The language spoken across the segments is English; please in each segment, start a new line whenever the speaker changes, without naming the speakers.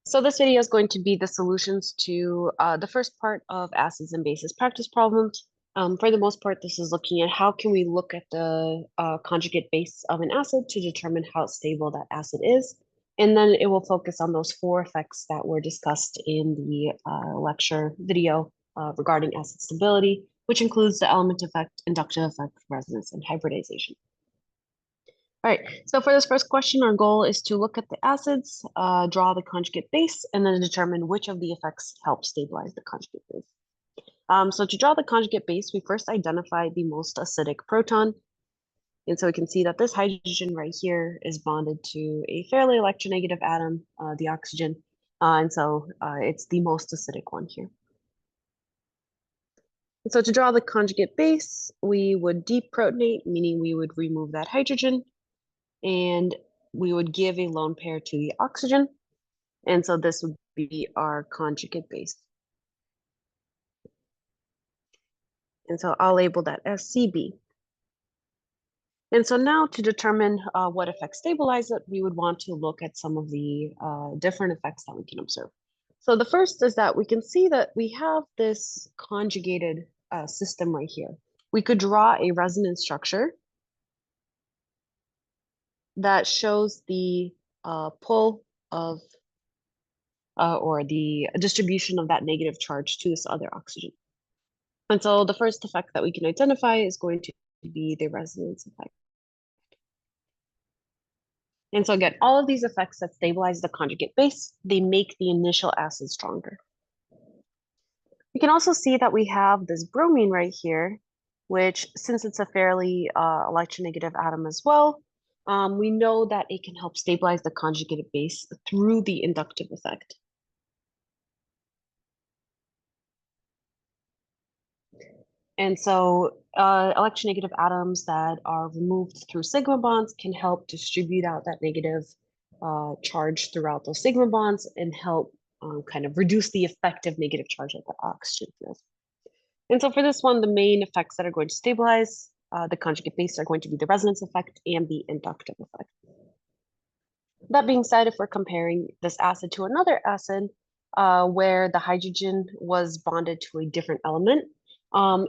So this video is going to be the solutions to the first part of acids and bases practice problems. For the most part, this is looking at how can we look at the conjugate base of an acid to determine how stable that acid is. And then it will focus on those four effects that were discussed in the lecture video regarding acid stability, which includes the element effect, inductive effect, resonance, and hybridization. All right, so for this first question, our goal is to look at the acids, draw the conjugate base, and then determine which of the effects help stabilize the conjugate base. So to draw the conjugate base, we first identify the most acidic proton. And so we can see that this hydrogen right here is bonded to a fairly electronegative atom, the oxygen. And so it's the most acidic one here. And so to draw the conjugate base, we would deprotonate, meaning we would remove that hydrogen, and we would give a lone pair to the oxygen. And so this would be our conjugate base. And so I'll label that as CB. And so now to determine what effects stabilize it, we would want to look at some of the different effects that we can observe. So the first is that we can see that we have this conjugated system right here. We could draw a resonance structure that shows the pull of or the distribution of that negative charge to this other oxygen. And so the first effect that we can identify is going to be the resonance effect. And so again, all of these effects that stabilize the conjugate base, they make the initial acid stronger. We can also see that we have this bromine right here, which since it's a fairly electronegative atom as well, we know that it can help stabilize the conjugate base through the inductive effect. And so electronegative atoms that are removed through sigma bonds can help distribute out that negative charge throughout those sigma bonds and help kind of reduce the effective negative charge that the oxygen feels. And so for this one, the main effects that are going to stabilize the conjugate base are going to be the resonance effect and the inductive effect. That being said, if we're comparing this acid to another acid where the hydrogen was bonded to a different element,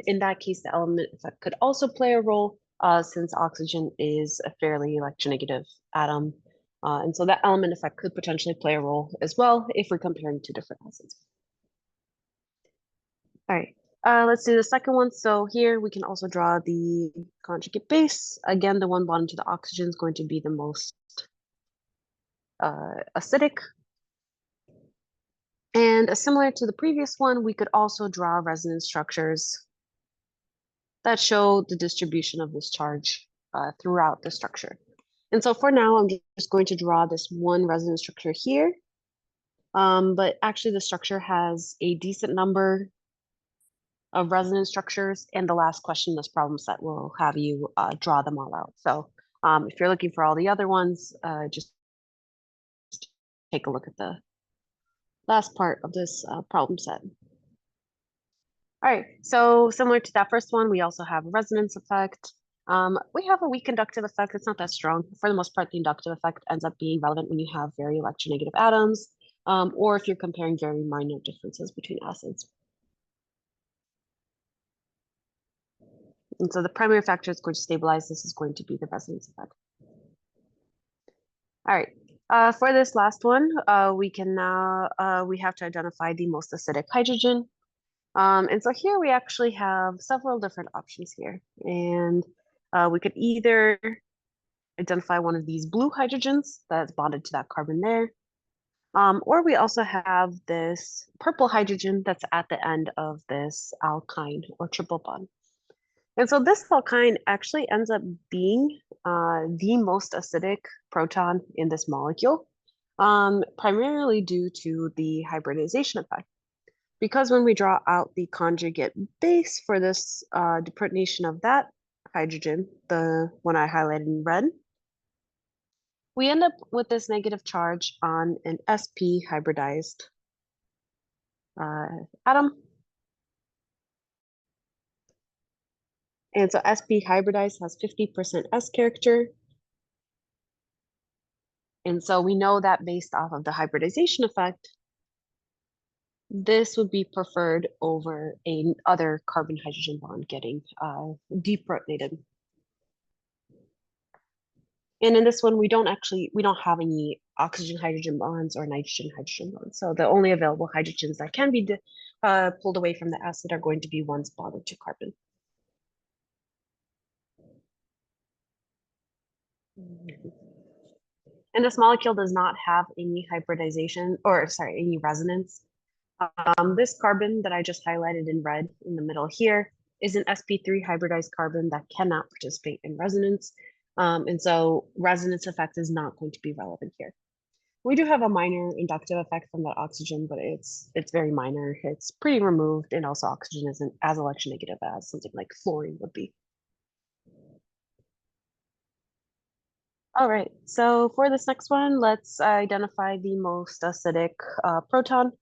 in that case, the element effect could also play a role since oxygen is a fairly electronegative atom. And so that element effect could potentially play a role as well if we're comparing two different acids. All right, let's do the second one. So here we can also draw the conjugate base. Again, the one bonded to the oxygen is going to be the most acidic. And similar to the previous one, we could also draw resonance structures that show the distribution of this charge throughout the structure. And so for now, I'm just going to draw this one resonance structure here. But actually the structure has a decent number of resonance structures. And the last question in this problem set will have you draw them all out. So if you're looking for all the other ones, just take a look at the last part of this problem set. All right, so similar to that first one, we also have a resonance effect. We have a weak inductive effect. It's not that strong. For the most part, the inductive effect ends up being relevant when you have very electronegative atoms, or if you're comparing very minor differences between acids. And so the primary factor that's going to stabilize this is going to be the resonance effect. All right, for this last one, we have to identify the most acidic hydrogen. And so here we actually have several different options here. And we could either identify one of these blue hydrogens that's bonded to that carbon there. Or we also have this purple hydrogen that's at the end of this alkyne or triple bond. And so this alkyne actually ends up being the most acidic proton in this molecule, primarily due to the hybridization effect. Because when we draw out the conjugate base for this deprotonation of that hydrogen, the one I highlighted in red, we end up with this negative charge on an sp hybridized atom. And so sp hybridized has 50% S character. And so we know that based off of the hybridization effect, this would be preferred over a other carbon hydrogen bond getting deprotonated. And in this one, we don't have any oxygen hydrogen bonds or nitrogen hydrogen bonds. So the only available hydrogens that can be pulled away from the acid are going to be ones bonded to carbon. And this molecule does not have any hybridization, or sorry, any resonance. This carbon that I just highlighted in red in the middle here is an sp3 hybridized carbon that cannot participate in resonance. And so resonance effect is not going to be relevant here. We do have a minor inductive effect from that oxygen, but it's very minor. It's pretty removed, and also oxygen isn't as electronegative as something like fluorine would be. All right, so for this next one, let's identify the most acidic proton.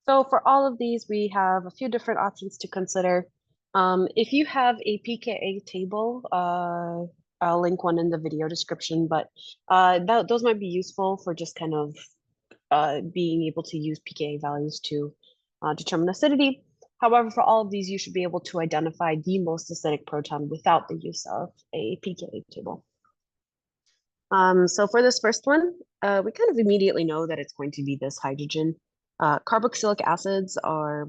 So for all of these, we have a few different options to consider. If you have a pKa table, I'll link one in the video description, but those might be useful for just kind of being able to use pKa values to determine acidity. However, for all of these, you should be able to identify the most acidic proton without the use of a pKa table. So for this first one, we kind of immediately know that it's going to be this hydrogen. Carboxylic acids are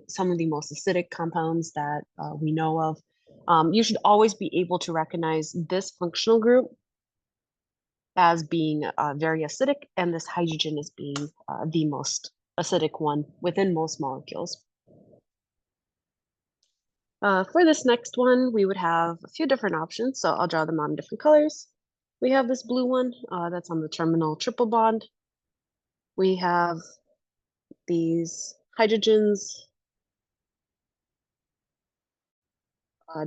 some of the most acidic compounds that we know of. You should always be able to recognize this functional group as being very acidic, and this hydrogen as being the most acidic one within most molecules. For this next one, we would have a few different options, so I'll draw them on different colors. We have this blue one that's on the terminal triple bond. We have these hydrogens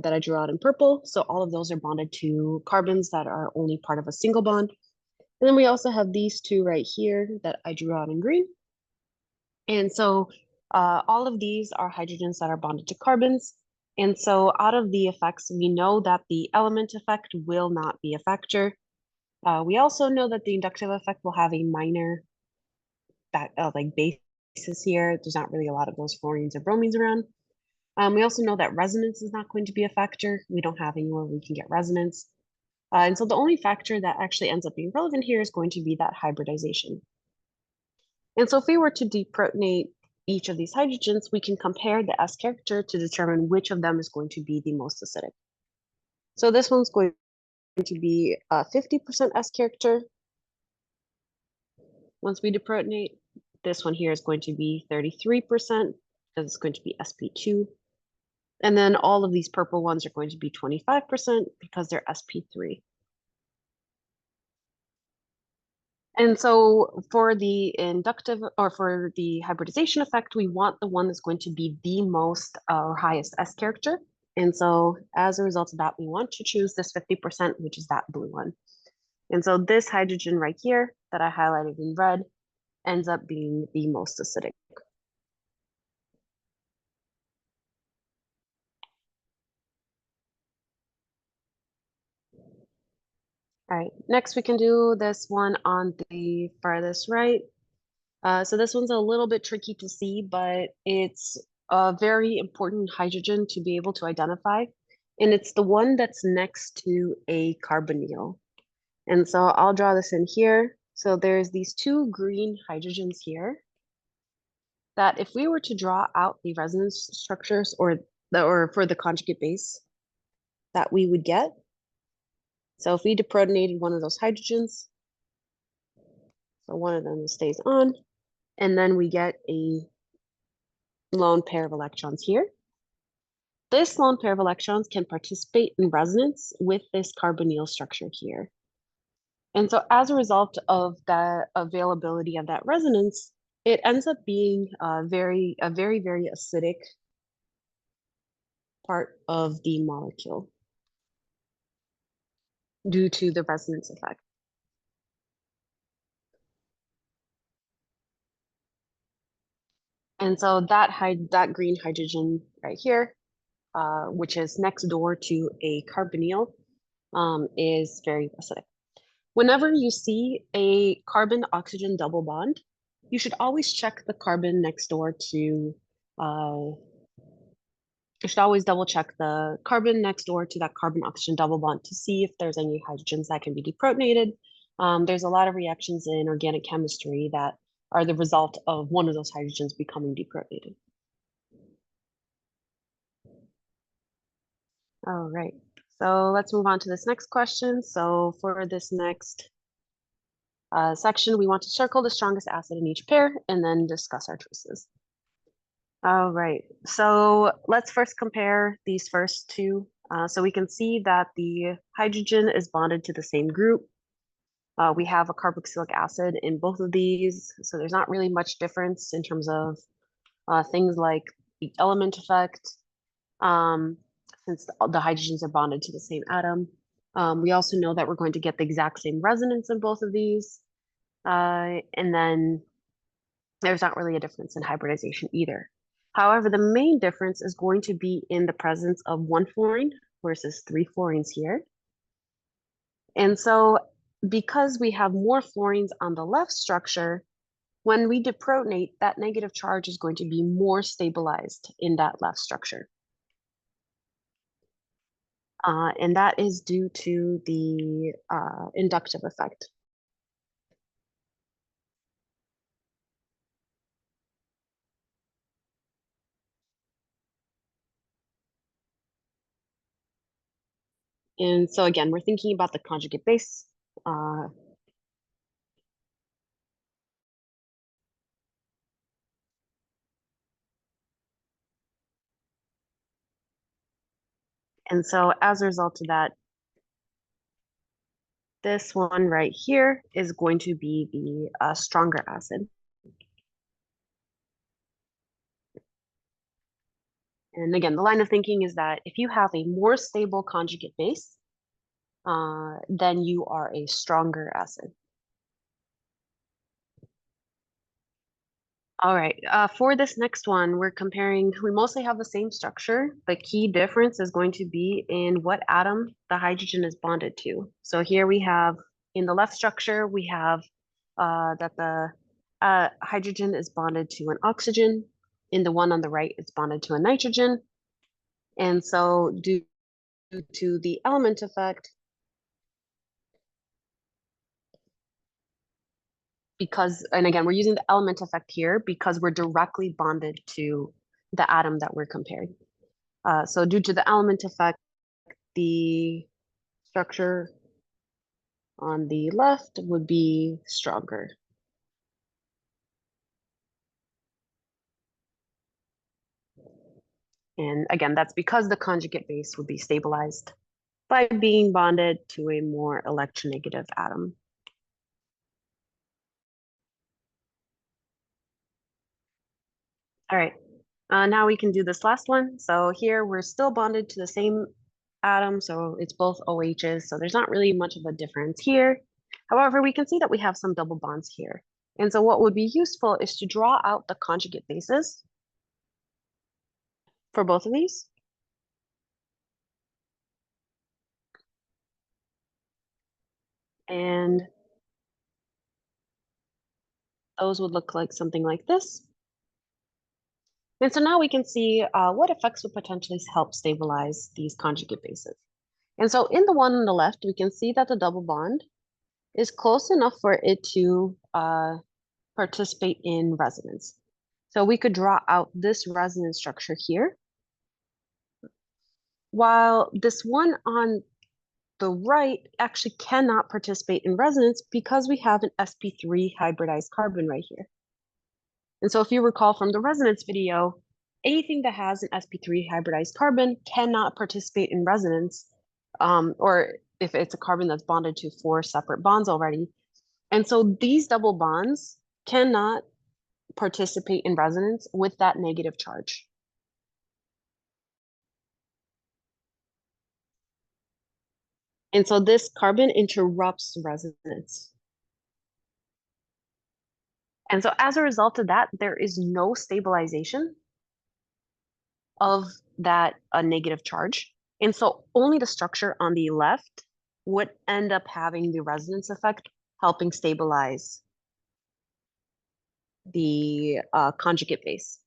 that I drew out in purple. So all of those are bonded to carbons that are only part of a single bond. And then we also have these two right here that I drew out in green. And so all of these are hydrogens that are bonded to carbons. And so out of the effects, we know that the element effect will not be a factor. We also know that the inductive effect will have a minor like basis here. There's not really a lot of those fluorines or bromines around. We also know that resonance is not going to be a factor. We don't have anywhere we can get resonance. And so the only factor that actually ends up being relevant here is going to be that hybridization. And so if we were to deprotonate each of these hydrogens, we can compare the S character to determine which of them is going to be the most acidic. So this one's going to be 50% S character. Once we deprotonate, this one here is going to be 33% because it's going to be sp2. And then all of these purple ones are going to be 25% because they're sp3. And so for the inductive or for the hybridization effect, we want the one that's going to be the most or highest S character. And so as a result of that, we want to choose this 50%, which is that blue one. And so this hydrogen right here that I highlighted in red ends up being the most acidic. All right, next we can do this one on the farthest right. So this one's a little bit tricky to see, but it's a very important hydrogen to be able to identify. And it's the one that's next to a carbonyl. And so I'll draw this in here. So there's these two green hydrogens here that if we were to draw out the resonance structures or for the conjugate base that we would get. So if we deprotonated one of those hydrogens, so one of them stays on, and then we get a lone pair of electrons here. This lone pair of electrons can participate in resonance with this carbonyl structure here. And so as a result of the availability of that resonance, it ends up being a very, very acidic part of the molecule due to the resonance effect. And so that green hydrogen right here, which is next door to a carbonyl, is very acidic. Whenever you see a carbon-oxygen double bond, you should always check the carbon next door to, you should always double check the carbon next door to that carbon-oxygen double bond to see if there's any hydrogens that can be deprotonated. There's a lot of reactions in organic chemistry that are the result of one of those hydrogens becoming deprotonated. All right, so let's move on to this next question. So for this next section, we want to circle the strongest acid in each pair and then discuss our choices. All right, so let's first compare these first two. So we can see that the hydrogen is bonded to the same group. We have a carboxylic acid in both of these, so there's not really much difference in terms of things like the element effect, since the hydrogens are bonded to the same atom. We also know that we're going to get the exact same resonance in both of these. And then there's not really a difference in hybridization either. However, the main difference is going to be in the presence of 1 fluorine versus 3 fluorines here. And so because we have more fluorines on the left structure, when we deprotonate, that negative charge is going to be more stabilized in that left structure. And that is due to the inductive effect. And so again, we're thinking about the conjugate base. And so as a result of that, this one right here is going to be the stronger acid. And again, the line of thinking is that if you have a more stable conjugate base, then you are a stronger acid. All right, for this next one, we're comparing, we mostly have the same structure. The key difference is going to be in what atom the hydrogen is bonded to. So here we have, in the left structure, we have that the hydrogen is bonded to an oxygen. In the one on the right, it's bonded to a nitrogen. And so due to the element effect, because, and again, we're using the element effect here because we're directly bonded to the atom that we're comparing. So due to the element effect, the structure on the left would be stronger. And again, that's because the conjugate base would be stabilized by being bonded to a more electronegative atom. All right, now we can do this last one. So here we're still bonded to the same atom, so it's both OHs, so there's not really much of a difference here. However, we can see that we have some double bonds here. And so what would be useful is to draw out the conjugate bases for both of these. And those would look like something like this. And so now we can see what effects would potentially help stabilize these conjugate bases. And so in the one on the left, we can see that the double bond is close enough for it to participate in resonance. So we could draw out this resonance structure here, while this one on the right actually cannot participate in resonance because we have an sp3 hybridized carbon right here. And so if you recall from the resonance video, anything that has an sp3 hybridized carbon cannot participate in resonance, or if it's a carbon that's bonded to 4 separate bonds already. And so these double bonds cannot participate in resonance with that negative charge. And so this carbon interrupts resonance. And so as a result of that, there is no stabilization of that negative charge. And so only the structure on the left would end up having the resonance effect, helping stabilize the conjugate base.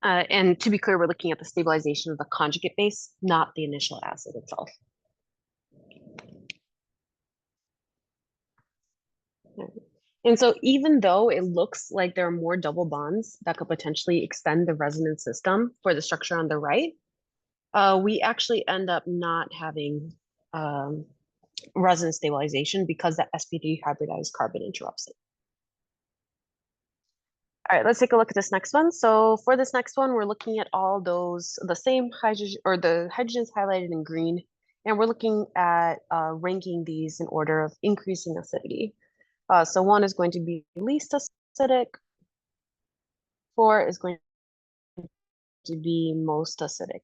And to be clear, we're looking at the stabilization of the conjugate base, not the initial acid itself. And so even though it looks like there are more double bonds that could potentially extend the resonance system for the structure on the right, we actually end up not having resonance stabilization because the sp3 hybridized carbon interrupts it. All right, let's take a look at this next one. So for this next one, we're looking at all those, the same hydrogen, or the hydrogens highlighted in green, and we're looking at ranking these in order of increasing acidity. So 1 is going to be least acidic, 4 is going to be most acidic.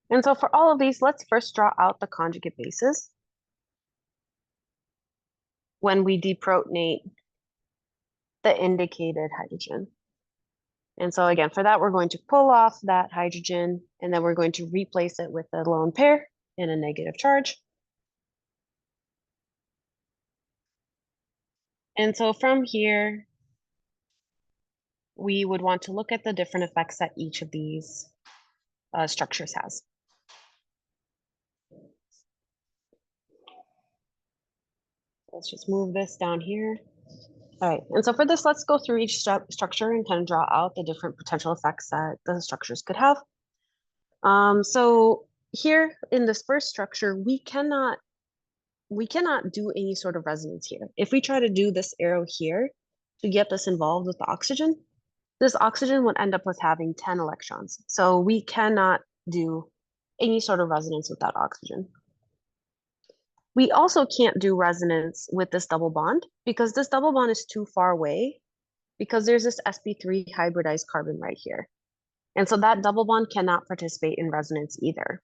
And so for all of these, let's first draw out the conjugate bases when we deprotonate the indicated hydrogen. And so again, for that, we're going to pull off that hydrogen, and then we're going to replace it with a lone pair and a negative charge. And so from here, we would want to look at the different effects that each of these structures has. Let's just move this down here. All right, and so for this, let's go through each structure and kind of draw out the different potential effects that the structures could have. So here in this first structure, we cannot do any sort of resonance here. If we try to do this arrow here to get this involved with the oxygen, this oxygen would end up with having 10 electrons. So we cannot do any sort of resonance with that oxygen. We also can't do resonance with this double bond because this double bond is too far away because there's this sp3 hybridized carbon right here. And so that double bond cannot participate in resonance either.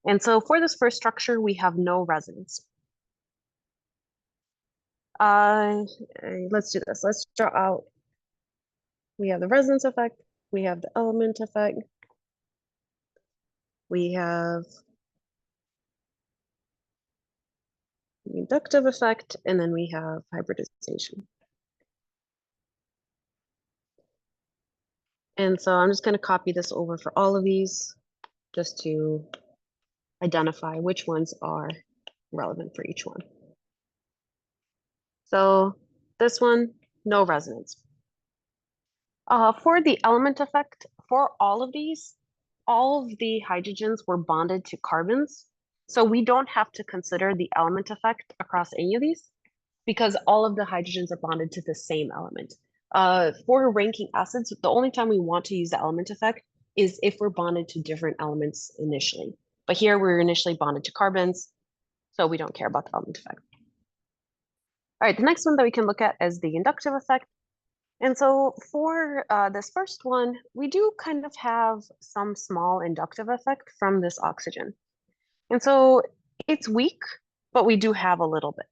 And so for this first structure, we have no resonance. Let's do this. Let's draw out. We have the resonance effect. We have the element effect. We have the inductive effect, and then we have hybridization. And so I'm just going to copy this over for all of these just to identify which ones are relevant for each one. So this one, no resonance. For the element effect, for all of these, all of the hydrogens were bonded to carbons. So we don't have to consider the element effect across any of these because all of the hydrogens are bonded to the same element. For ranking acids, the only time we want to use the element effect is if we're bonded to different elements initially. But here we're initially bonded to carbons, so we don't care about the element effect. All right, the next one that we can look at is the inductive effect. And so for this first one, we do kind of have some small inductive effect from this oxygen. And so it's weak, but we do have a little bit.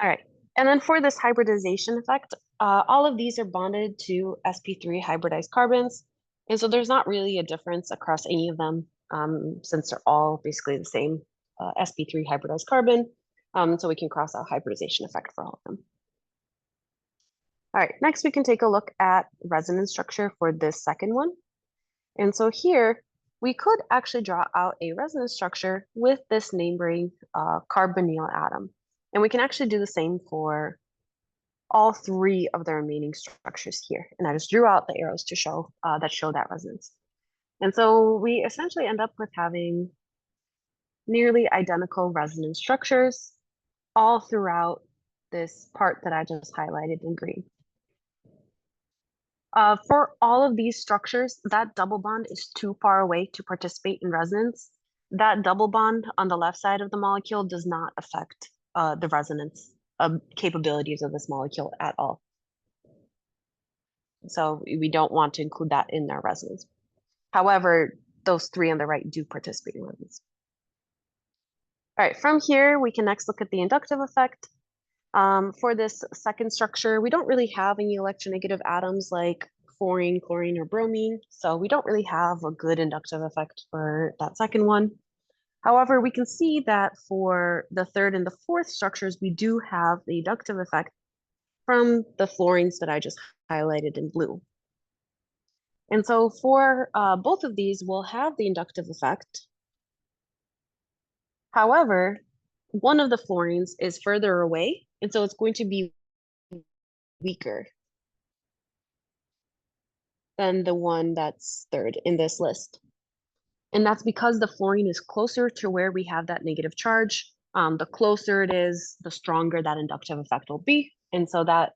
All right, and then for this hybridization effect, all of these are bonded to sp3 hybridized carbons. And so there's not really a difference across any of them since they're all basically the same sp3 hybridized carbon. So we can cross out hybridization effect for all of them. All right, next we can take a look at resonance structure for this second one. And so here, we could actually draw out a resonance structure with this neighboring carbonyl atom. And we can actually do the same for all 3 of the remaining structures here. And I just drew out the arrows to show that resonance. And so we essentially end up with having nearly identical resonance structures all throughout this part that I just highlighted in green. For all of these structures, that double bond is too far away to participate in resonance. That double bond on the left side of the molecule does not affect the resonance capabilities of this molecule at all. So we don't want to include that in our resonance. However, those three on the right do participate in resonance. All right, from here, we can next look at the inductive effect. For this second structure, we don't really have any electronegative atoms like fluorine, chlorine, or bromine, so we don't really have a good inductive effect for that second one. However, we can see that for the third and the fourth structures, we do have the inductive effect from the fluorines that I just highlighted in blue. And so for both of these, we'll have the inductive effect. However, one of the fluorines is further away, and so it's going to be weaker than the one that's third in this list. And that's because the fluorine is closer to where we have that negative charge. The closer it is, the stronger that inductive effect will be. And so that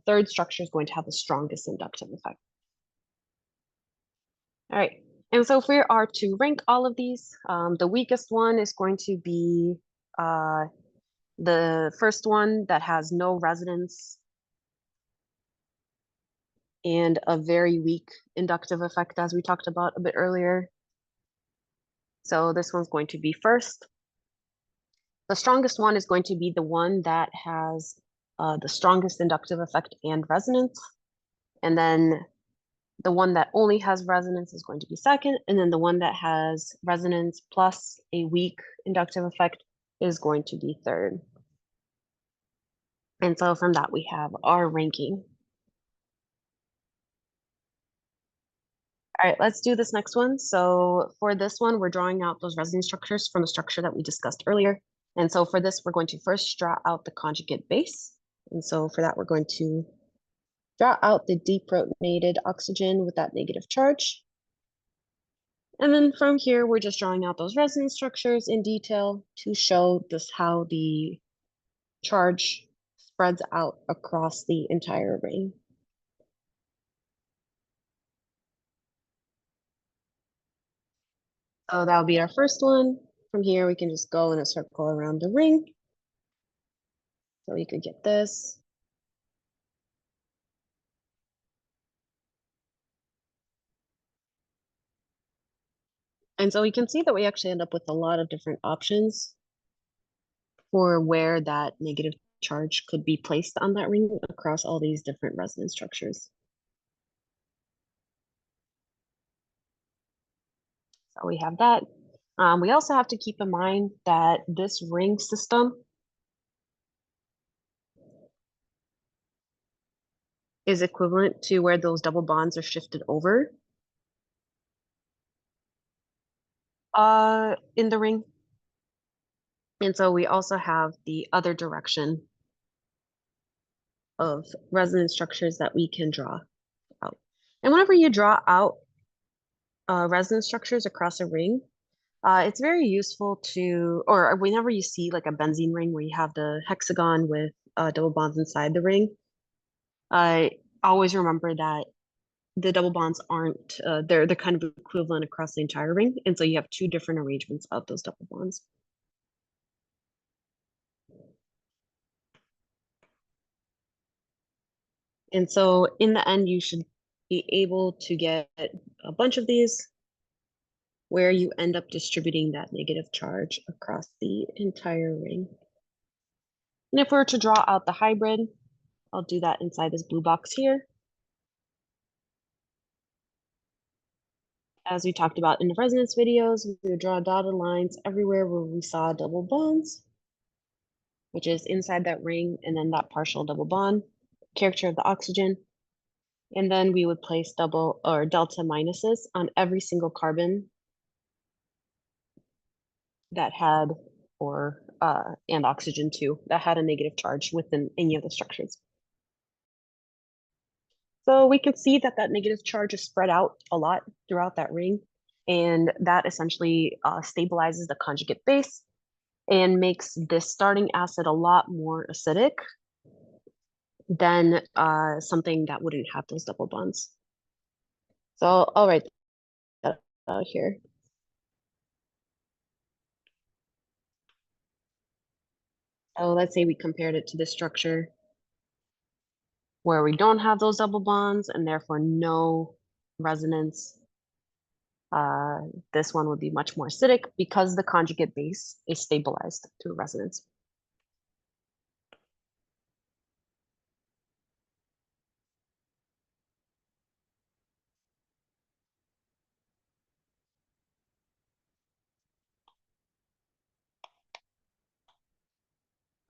third structure is going to have the strongest inductive effect. All right. And so if we are to rank all of these, the weakest one is going to be the first one that has no resonance and a very weak inductive effect, as we talked about a bit earlier. So this one's going to be first. The strongest one is going to be the one that has the strongest inductive effect and resonance. And then the one that only has resonance is going to be second. And then the one that has resonance plus a weak inductive effect is going to be third. And so from that, we have our ranking. All right, let's do this next one. So for this one, we're drawing out those resonance structures from the structure that we discussed earlier. And so for this, we're going to first draw out the conjugate base. And so for that, we're going to draw out the deprotonated oxygen with that negative charge. And then from here, we're just drawing out those resonance structures in detail to show just how the charge spreads out across the entire ring. So that'll be our first one. From here, we can just go in a circle around the ring. So we could get this. And so we can see that we actually end up with a lot of different options for where that negative charge could be placed on that ring across all these different resonance structures. So we have that. We also have to keep in mind that this ring system is equivalent to where those double bonds are shifted over in the ring. And so we also have the other direction of resonance structures that we can draw out. And whenever you draw out resonance structures across a ring, it's very useful to, or whenever you see like a benzene ring where you have the hexagon with double bonds inside the ring, always remember that the double bonds aren't, they're kind of equivalent across the entire ring. And so you have two different arrangements of those double bonds. And so in the end, you should be able to get a bunch of these where you end up distributing that negative charge across the entire ring. And if we were to draw out the hybrid, I'll do that inside this blue box here. As we talked about in the resonance videos, we would draw dotted lines everywhere where we saw double bonds, which is inside that ring, and then that partial double bond, character of the oxygen. And then we would place double or delta minuses on every single carbon that had, or and oxygen too, that had a negative charge within any of the structures. So we can see that that negative charge is spread out a lot throughout that ring, and that essentially stabilizes the conjugate base and makes this starting acid a lot more acidic than something that wouldn't have those double bonds. So I'll write that out here. So let's say we compared it to this structure where we don't have those double bonds and therefore no resonance. This one would be much more acidic because the conjugate base is stabilized through resonance.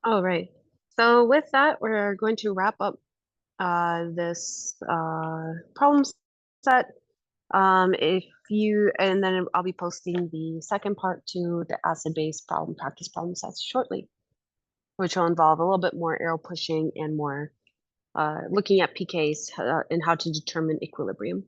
All right. So with that, we're going to wrap up this problem set. If you, and then I'll be posting the second part to the acid-base problem practice problem sets shortly, which will involve a little bit more arrow pushing and more looking at pKs and how to determine equilibrium.